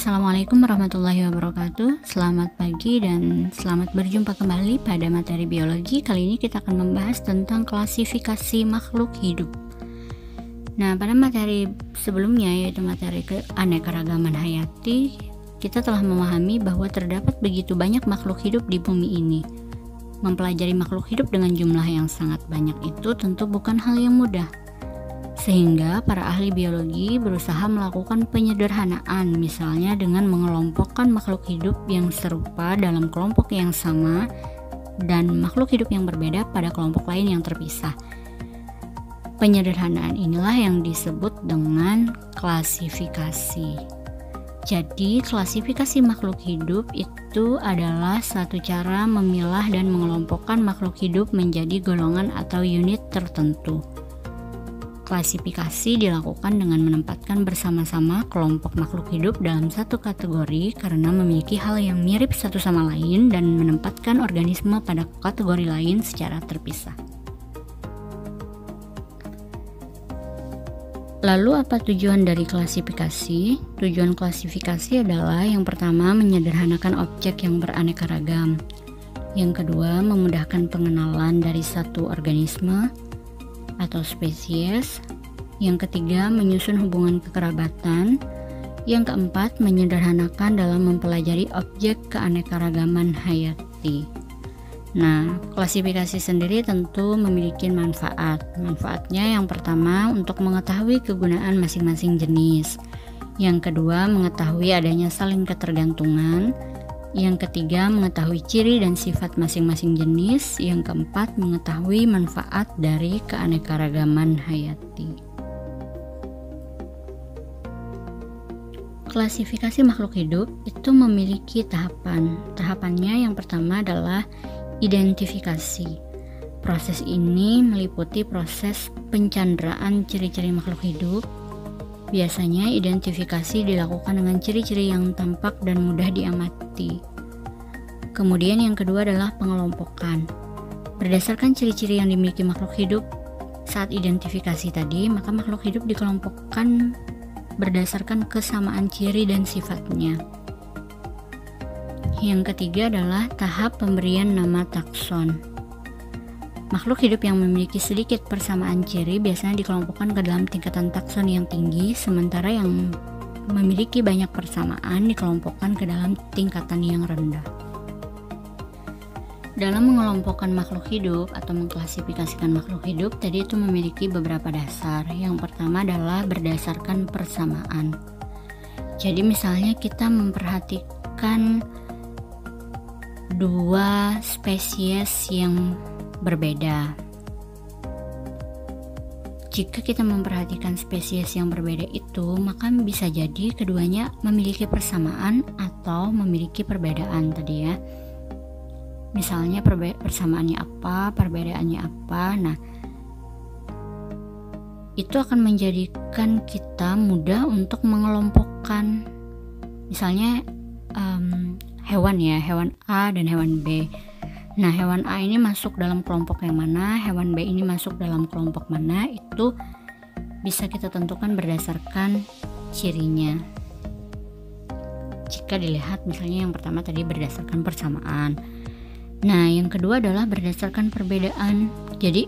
Assalamualaikum warahmatullahi wabarakatuh. Selamat pagi dan selamat berjumpa kembali pada materi biologi. Kali ini kita akan membahas tentang klasifikasi makhluk hidup. Nah, pada materi sebelumnya, yaitu materi keanekaragaman hayati, kita telah memahami bahwa terdapat begitu banyak makhluk hidup di bumi ini. Mempelajari makhluk hidup dengan jumlah yang sangat banyak itu tentu bukan hal yang mudah. Sehingga para ahli biologi berusaha melakukan penyederhanaan, misalnya dengan mengelompokkan makhluk hidup yang serupa dalam kelompok yang sama dan makhluk hidup yang berbeda pada kelompok lain yang terpisah. Penyederhanaan inilah yang disebut dengan klasifikasi. Jadi, klasifikasi makhluk hidup itu adalah satu cara memilah dan mengelompokkan makhluk hidup menjadi golongan atau unit tertentu. Klasifikasi dilakukan dengan menempatkan bersama-sama kelompok makhluk hidup dalam satu kategori karena memiliki hal yang mirip satu sama lain dan menempatkan organisme pada kategori lain secara terpisah. Lalu apa tujuan dari klasifikasi? Tujuan klasifikasi adalah yang pertama menyederhanakan objek yang beraneka ragam. Yang kedua memudahkan pengenalan dari satu organisme atau spesies. Yang ketiga menyusun hubungan kekerabatan. Yang keempat menyederhanakan dalam mempelajari objek keanekaragaman hayati. Nah, klasifikasi sendiri tentu memiliki manfaat. Manfaatnya yang pertama untuk mengetahui kegunaan masing-masing jenis. Yang kedua mengetahui adanya saling ketergantungan. Yang ketiga mengetahui ciri dan sifat masing-masing jenis. Yang keempat mengetahui manfaat dari keanekaragaman hayati. Klasifikasi makhluk hidup itu memiliki tahapan. Tahapannya yang pertama adalah identifikasi. Proses ini meliputi proses pencanderaan ciri-ciri makhluk hidup. Biasanya identifikasi dilakukan dengan ciri-ciri yang tampak dan mudah diamati. Kemudian yang kedua adalah pengelompokan. Berdasarkan ciri-ciri yang dimiliki makhluk hidup saat identifikasi tadi, maka makhluk hidup dikelompokkan berdasarkan kesamaan ciri dan sifatnya. Yang ketiga adalah tahap pemberian nama takson. Makhluk hidup yang memiliki sedikit persamaan ciri biasanya dikelompokkan ke dalam tingkatan takson yang tinggi, sementara yang memiliki banyak persamaan dikelompokkan ke dalam tingkatan yang rendah. Dalam mengelompokkan makhluk hidup atau mengklasifikasikan makhluk hidup, tadi itu memiliki beberapa dasar. Yang pertama adalah berdasarkan persamaan. Jadi misalnya kita memperhatikan dua spesies yang berbeda. Jika kita memperhatikan spesies yang berbeda itu, maka bisa jadi keduanya memiliki persamaan atau memiliki perbedaan tadi ya. Misalnya persamaannya apa, perbedaannya apa. Nah, itu akan menjadikan kita mudah untuk mengelompokkan. Misalnya hewan ya, hewan A dan hewan B. Nah, hewan A ini masuk dalam kelompok yang mana, hewan B ini masuk dalam kelompok mana, itu bisa kita tentukan berdasarkan cirinya. Jika dilihat misalnya yang pertama tadi berdasarkan persamaan. Nah, yang kedua adalah berdasarkan perbedaan. Jadi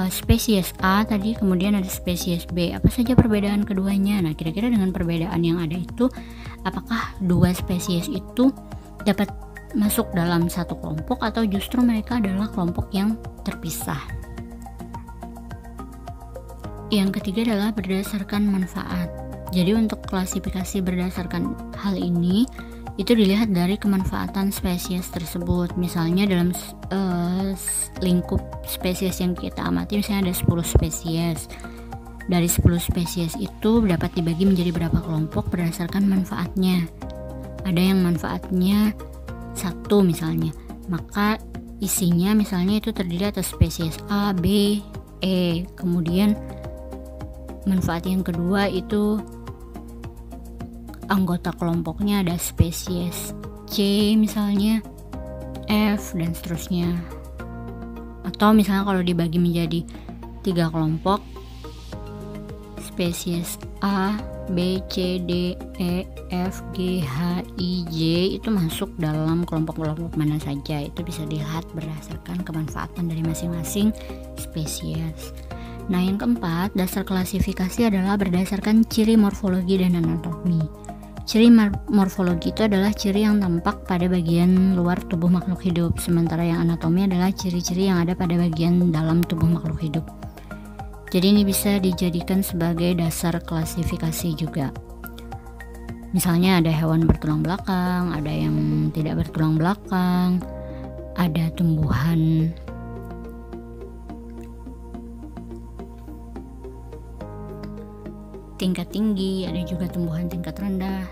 spesies A tadi, kemudian ada spesies B. Apa saja perbedaan keduanya? Nah, kira-kira dengan perbedaan yang ada itu, apakah dua spesies itu dapat masuk dalam satu kelompok atau justru mereka adalah kelompok yang terpisah. Yang ketiga adalah berdasarkan manfaat. Jadi untuk klasifikasi berdasarkan hal ini itu dilihat dari kemanfaatan spesies tersebut. Misalnya dalam lingkup spesies yang kita amati misalnya ada 10 spesies. Dari 10 spesies itu dapat dibagi menjadi berapa kelompok berdasarkan manfaatnya. Ada yang manfaatnya satu misalnya, maka isinya misalnya itu terdiri atas spesies A, B, E. Kemudian manfaat yang kedua itu anggota kelompoknya ada spesies C misalnya, F dan seterusnya. Atau misalnya kalau dibagi menjadi 3 kelompok, spesies A, B, C, D, E, F, G, H, I, J itu masuk dalam kelompok-kelompok mana saja. Itu bisa dilihat berdasarkan kemanfaatan dari masing-masing spesies. Nah, yang keempat, dasar klasifikasi adalah berdasarkan ciri morfologi dan anatomi. Ciri morfologi itu adalah ciri yang tampak pada bagian luar tubuh makhluk hidup, sementara yang anatomi adalah ciri-ciri yang ada pada bagian dalam tubuh makhluk hidup. Jadi ini bisa dijadikan sebagai dasar klasifikasi juga. Misalnya ada hewan bertulang belakang, ada yang tidak bertulang belakang, ada tumbuhan tingkat tinggi, ada juga tumbuhan tingkat rendah.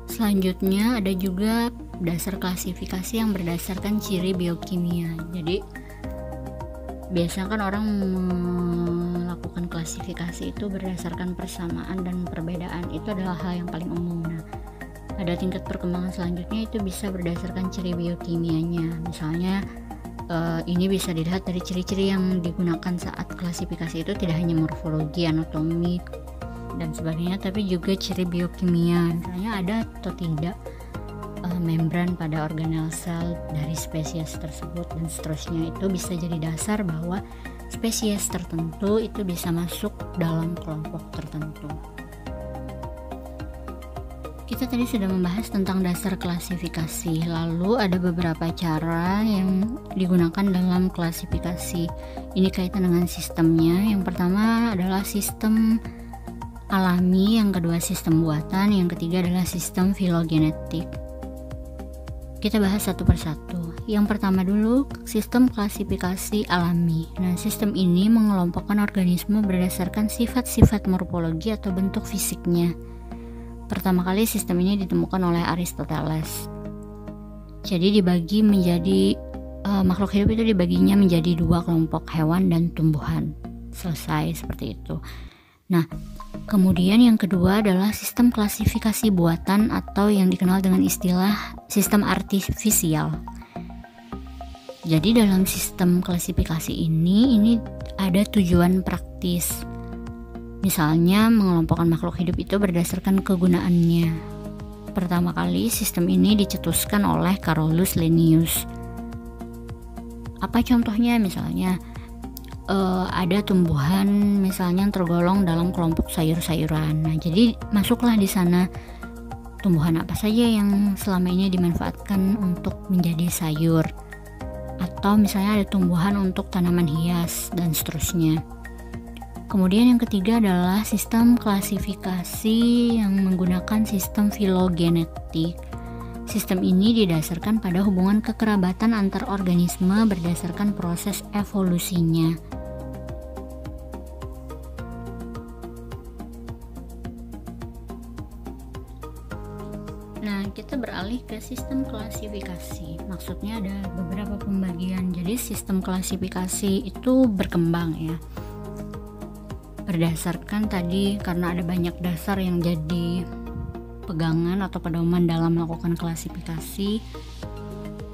Selanjutnya ada juga dasar klasifikasi yang berdasarkan ciri biokimia. Jadi biasanya kan orang melakukan klasifikasi itu berdasarkan persamaan dan perbedaan. Itu adalah hal yang paling umum. Nah, pada tingkat perkembangan selanjutnya itu bisa berdasarkan ciri biokimianya. Misalnya ini bisa dilihat dari ciri-ciri yang digunakan saat klasifikasi itu tidak hanya morfologi, anatomi, dan sebagainya, tapi juga ciri biokimia. Misalnya ada atau tidak membran pada organel sel dari spesies tersebut dan seterusnya. Itu bisa jadi dasar bahwa spesies tertentu itu bisa masuk dalam kelompok tertentu. Kita tadi sudah membahas tentang dasar klasifikasi, lalu ada beberapa cara yang digunakan dalam klasifikasi. Ini kaitan dengan sistemnya. Yang pertama adalah sistem alami, yang kedua sistem buatan, yang ketiga adalah sistem filogenetik. Kita bahas satu persatu. Yang pertama dulu, sistem klasifikasi alami. Nah, sistem ini mengelompokkan organisme berdasarkan sifat-sifat morfologi atau bentuk fisiknya. Pertama kali sistem ini ditemukan oleh Aristoteles. Jadi dibagi menjadi makhluk hidup itu dibaginya menjadi dua kelompok, hewan dan tumbuhan. Selesai seperti itu. Nah, kemudian yang kedua adalah sistem klasifikasi buatan atau yang dikenal dengan istilah sistem artifisial. Jadi dalam sistem klasifikasi ini ada tujuan praktis. Misalnya mengelompokkan makhluk hidup itu berdasarkan kegunaannya. Pertama kali sistem ini dicetuskan oleh Carolus Linnaeus. Apa contohnya? Misalnya ada tumbuhan misalnya yang tergolong dalam kelompok sayur-sayuran. Nah, jadi masuklah di sana tumbuhan apa saja yang selama ini dimanfaatkan untuk menjadi sayur, atau misalnya ada tumbuhan untuk tanaman hias dan seterusnya. Kemudian yang ketiga adalah sistem klasifikasi yang menggunakan sistem filogenetik. Sistem ini didasarkan pada hubungan kekerabatan antar organisme berdasarkan proses evolusinya. Nah, kita beralih ke sistem klasifikasi. Maksudnya ada beberapa pembagian. Jadi sistem klasifikasi itu berkembang ya. Berdasarkan tadi karena ada banyak dasar yang jadi pegangan atau pedoman dalam melakukan klasifikasi,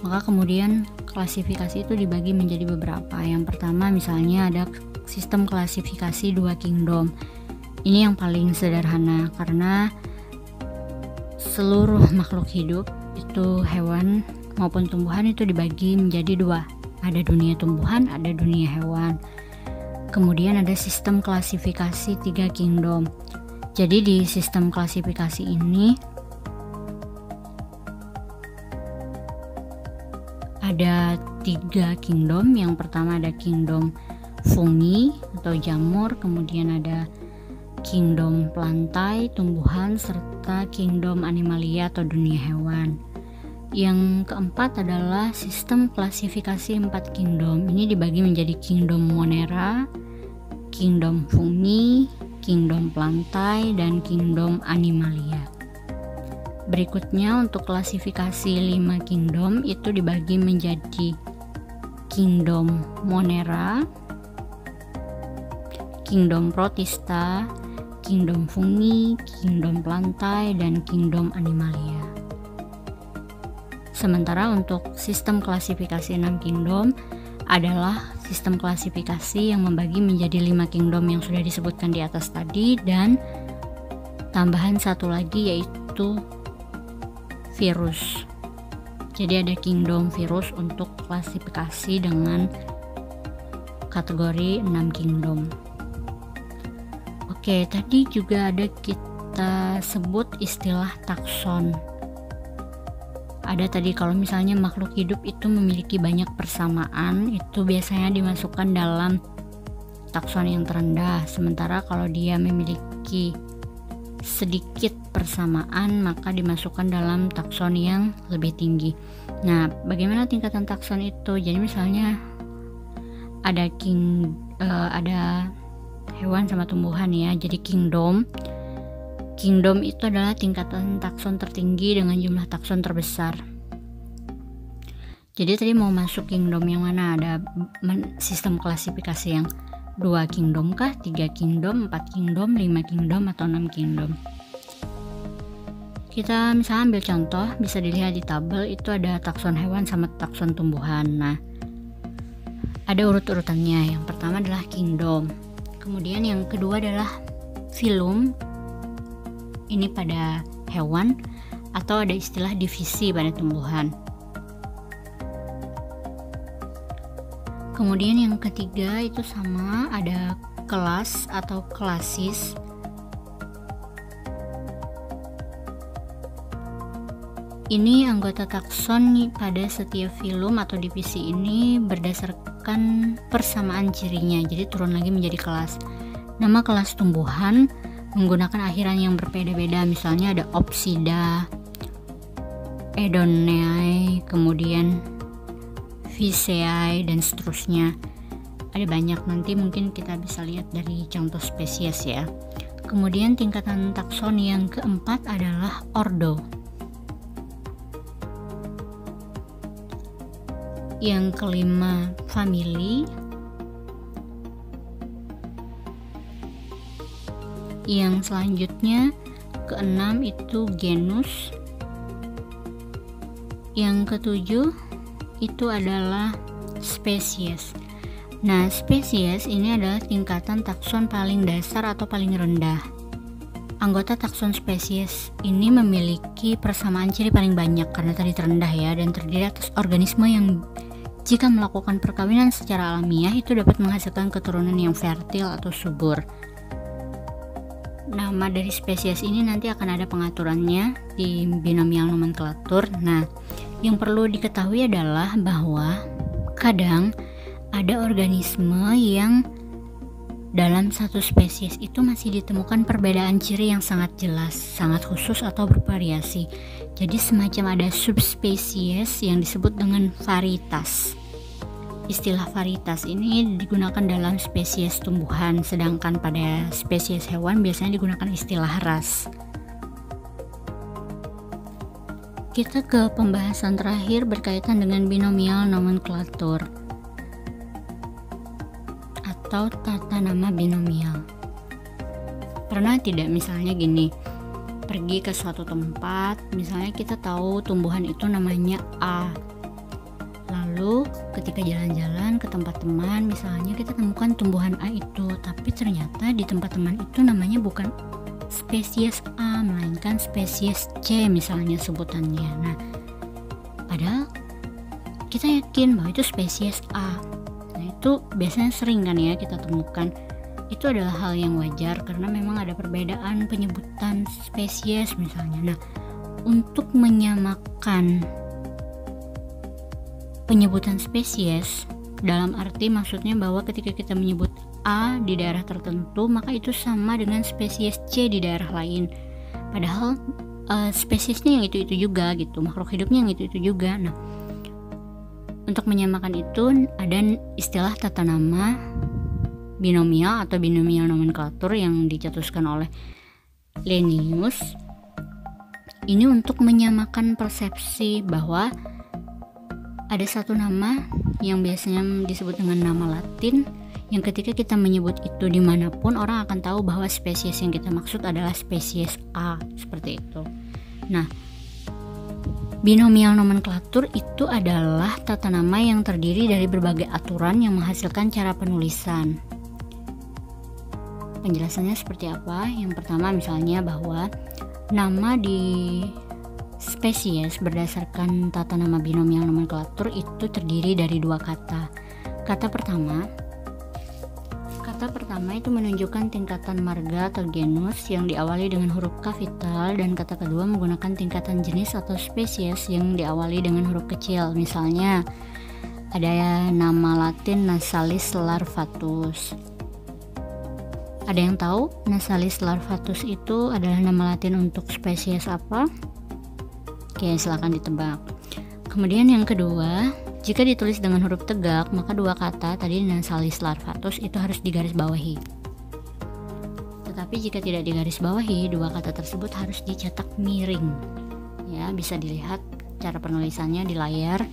maka kemudian klasifikasi itu dibagi menjadi beberapa. Yang pertama misalnya ada sistem klasifikasi dua kingdom. Ini yang paling sederhana karena seluruh makhluk hidup itu hewan maupun tumbuhan itu dibagi menjadi dua. Ada dunia tumbuhan, ada dunia hewan. Kemudian ada sistem klasifikasi tiga kingdom. Jadi di sistem klasifikasi ini ada tiga kingdom. Yang pertama ada kingdom fungi atau jamur, kemudian ada kingdom plantae, tumbuhan, serta kingdom animalia atau dunia hewan. Yang keempat adalah sistem klasifikasi 4 kingdom. Ini dibagi menjadi kingdom monera, kingdom fungi, kingdom plantae, dan kingdom animalia. Berikutnya untuk klasifikasi 5 kingdom itu dibagi menjadi kingdom monera, kingdom protista, kingdom fungi, kingdom plantae, dan kingdom animalia. Sementara untuk sistem klasifikasi 6 kingdom adalah sistem klasifikasi yang membagi menjadi 5 kingdom yang sudah disebutkan di atas tadi dan tambahan satu lagi yaitu virus. Jadi ada kingdom virus untuk klasifikasi dengan kategori 6 kingdom. Oke, tadi juga ada kita sebut istilah takson. Ada tadi kalau misalnya makhluk hidup itu memiliki banyak persamaan, itu biasanya dimasukkan dalam takson yang terendah. Sementara kalau dia memiliki sedikit persamaan, maka dimasukkan dalam takson yang lebih tinggi. Nah, bagaimana tingkatan takson itu? Jadi misalnya ada hewan sama tumbuhan ya. Jadi kingdom itu adalah tingkatan takson tertinggi dengan jumlah takson terbesar. Jadi tadi mau masuk kingdom yang mana? Ada sistem klasifikasi yang 2 kingdom kah, 3 kingdom, 4 kingdom, 5 kingdom, atau 6 kingdom. Kita misalnya ambil contoh, bisa dilihat di tabel, itu ada takson hewan sama takson tumbuhan. Nah, ada urut-urutannya. Yang pertama adalah kingdom, kemudian yang kedua adalah phylum, ini pada hewan, atau ada istilah divisi pada tumbuhan. Kemudian yang ketiga itu sama, ada kelas atau klasis. Ini anggota takson pada setiap filum atau divisi ini berdasarkan persamaan cirinya, jadi turun lagi menjadi kelas. Nama kelas tumbuhan menggunakan akhiran yang berbeda-beda, misalnya ada Opsida, Edoneae, kemudian Viceae, dan seterusnya. Ada banyak, nanti mungkin kita bisa lihat dari contoh spesies ya. Kemudian tingkatan takson yang keempat adalah ordo. Yang kelima famili. Yang selanjutnya keenam itu genus. Yang ketujuh itu adalah spesies. Nah, spesies ini adalah tingkatan takson paling dasar atau paling rendah. Anggota takson spesies ini memiliki persamaan ciri paling banyak karena tadi terendah ya, dan terdiri atas organisme yang jika melakukan perkawinan secara alamiah itu dapat menghasilkan keturunan yang fertil atau subur. Nama dari spesies ini nanti akan ada pengaturannya di binomial nomenklatur. Nah, yang perlu diketahui adalah bahwa kadang ada organisme yang dalam satu spesies itu masih ditemukan perbedaan ciri yang sangat jelas, sangat khusus atau bervariasi. Jadi semacam ada subspesies yang disebut dengan varietas. Istilah varietas ini digunakan dalam spesies tumbuhan, sedangkan pada spesies hewan biasanya digunakan istilah ras. Kita ke pembahasan terakhir berkaitan dengan binomial nomenklatur atau tata nama binomial. Pernah tidak misalnya gini, pergi ke suatu tempat, misalnya kita tahu tumbuhan itu namanya A. Lalu ketika jalan-jalan ke tempat teman, misalnya kita temukan tumbuhan A itu, tapi ternyata di tempat teman itu namanya bukan spesies A, melainkan spesies C misalnya sebutannya. Nah, padahal kita yakin bahwa itu spesies A. Nah, itu biasanya sering kan ya kita temukan. Itu adalah hal yang wajar karena memang ada perbedaan penyebutan spesies misalnya. Nah, untuk menyamakan penyebutan spesies dalam arti maksudnya bahwa ketika kita menyebut A di daerah tertentu, maka itu sama dengan spesies C di daerah lain. Padahal spesiesnya yang itu-itu juga gitu, makhluk hidupnya yang itu-itu juga. Nah, untuk menyamakan itu ada istilah tata nama binomial atau binomial nomenklatur yang dicetuskan oleh Linnaeus. Ini untuk menyamakan persepsi bahwa ada satu nama yang biasanya disebut dengan nama Latin, yang ketika kita menyebut itu dimanapun orang akan tahu bahwa spesies yang kita maksud adalah spesies A, seperti itu. Nah, binomial nomenklatur itu adalah tata nama yang terdiri dari berbagai aturan yang menghasilkan cara penulisan. Penjelasannya seperti apa? Yang pertama misalnya bahwa nama di spesies berdasarkan tata nama binomial nomenklatur itu terdiri dari dua kata. Kata pertama itu menunjukkan tingkatan marga atau genus yang diawali dengan huruf kapital, dan kata kedua menggunakan tingkatan jenis atau spesies yang diawali dengan huruf kecil. Misalnya ada nama Latin Nasalis larvatus. Ada yang tahu Nasalis larvatus itu adalah nama Latin untuk spesies apa? Oke, silakan ditebak. Kemudian yang kedua, jika ditulis dengan huruf tegak, maka dua kata tadi Nasalis larvatus itu harus digarisbawahi. Tetapi jika tidak digarisbawahi, dua kata tersebut harus dicetak miring. Ya, bisa dilihat cara penulisannya di layar.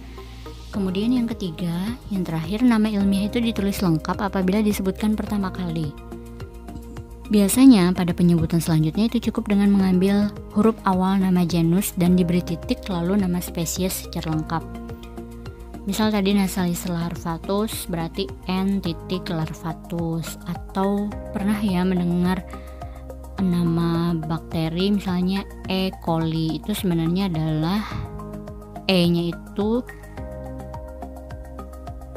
Kemudian yang ketiga, yang terakhir, nama ilmiah itu ditulis lengkap apabila disebutkan pertama kali. Biasanya pada penyebutan selanjutnya itu cukup dengan mengambil huruf awal nama genus dan diberi titik lalu nama spesies secara lengkap. Misal tadi Nasalis larvatus berarti N titik larvatus, atau pernah ya mendengar nama bakteri misalnya E. coli, itu sebenarnya adalah E-nya itu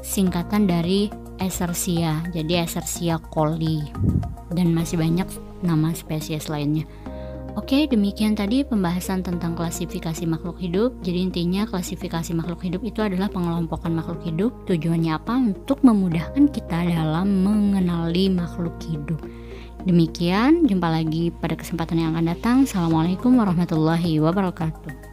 singkatan dari Escherichia, jadi Escherichia coli, dan masih banyak nama spesies lainnya. Oke, demikian tadi pembahasan tentang klasifikasi makhluk hidup. Jadi intinya klasifikasi makhluk hidup itu adalah pengelompokan makhluk hidup. Tujuannya apa? Untuk memudahkan kita dalam mengenali makhluk hidup. Demikian, jumpa lagi pada kesempatan yang akan datang. Assalamualaikum warahmatullahi wabarakatuh.